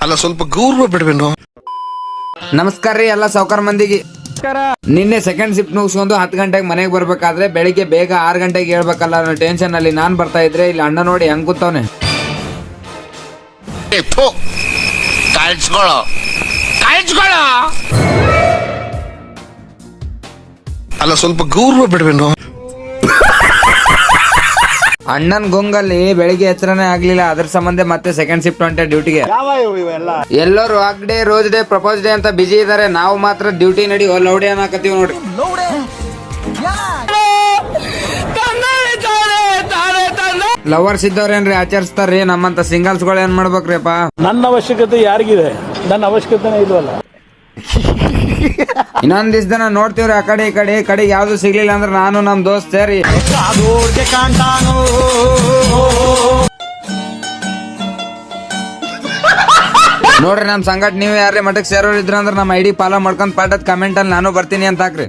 ಅಲ್ಲ ಸ್ವಲ್ಪ ಗೌರವ ಬಿಡ್ಬೇನು. ನಮಸ್ಕಾರ ರೀ ಎಲ್ಲ ಸಾವ್ಕಾರ ಮಂದಿಗೆ. ನಿನ್ನೆ ಸೆಕೆಂಡ್ ಶಿಫ್ಟ್ ಮುಗಿಸ್ಕೊಂಡು 10 ಗಂಟೆಗೆ ಮನೆಗೆ ಬರ್ಬೇಕಾದ್ರೆ ಬೆಳಿಗ್ಗೆ ಬೇಗ 6 ಗಂಟೆಗೆ ಹೇಳ್ಬೇಕಲ್ಲ ಅನ್ನೋ ಟೆನ್ಷನ್ ಅಲ್ಲಿ ನಾನ್ ಬರ್ತಾ ಇದ್ರೆ ಇಲ್ಲಿ ಅಣ್ಣ ನೋಡಿ ಹೆಂಗ್ ಕೂತವ್ನೆ. ಕಾಯಿಸ್ಕೊಳ್ಳೋ ಅಲ್ಲ ಸ್ವಲ್ಪ ಗೌರವ ಬಿಡ್ಬೇನು. ಅಣ್ಣನ್ ಗೊಂಗಲ್ಲಿ ಬೆಳಿಗ್ಗೆ ಎಚ್ಚರನೇ ಆಗ್ಲಿಲ್ಲ, ಅದ್ರ ಸಂಬಂಧ ಮತ್ತೆ ಸೆಕೆಂಡ್ ಶಿಫ್ಟ್ ಹೊಂಟೆ ಡ್ಯೂಟಿಗೆ. ಎಲ್ಲರೂ walk day, rose day, propose day ಅಂತ ಬಿಜಿ ಇದಾರೆ. ನಾವು ಮಾತ್ರ ಡ್ಯೂಟಿ ನಡಿ ಲೌಡಿ ಅನ್ನಕತ್ತೀವಿ ನೋಡ್ರಿ. ಲವರ್ಸ್ ಇದ್ದವ್ರೇನ್ರಿ ಆಚರಿಸ್ತಾರ್ರಿ, ನಮ್ಮಂತ ಸಿಂಗಲ್ಸ್ ಗಳು ಏನ್ ಮಾಡ್ಬೇಕ್ರಿಪ್ಪ? ನನ್ನ ಅವಶ್ಯಕತೆ ಯಾರಿಗಿದೆ? ನನ್ನ ಅವಶ್ಯಕತೆನೇ ಇಲ್ವಲ್ಲ. ಇನ್ನೊಂದ್ ದಿವ್ಸನ ನೋಡ್ತೀವ್ರಿ ಆ ಕಡೆ ಈ ಕಡೆ ಯಾವ್ದು ಸಿಗ್ಲಿಲ್ಲ ಅಂದ್ರೆ ನಾನು ನಮ್ ದೋಸ್ತ್ ಸೇರಿ ನೋಡ್ರಿ ನಮ್ ಸಂಗಟ್ ನೀವ್ ಯಾರೇ ಮಠಕ್ ಸೇರೋರ್ ಇದ್ರ ಅಂದ್ರೆ ನಮ್ ಐಡಿ ಫಾಲೋ ಮಾಡ್ಕೊಂಡ್ ಪಾಠದ್ ಕಮೆಂಟ್ ಅಲ್ಲಿ ನಾನು ಬರ್ತೀನಿ ಅಂತ ಹಾಕ್ರಿ.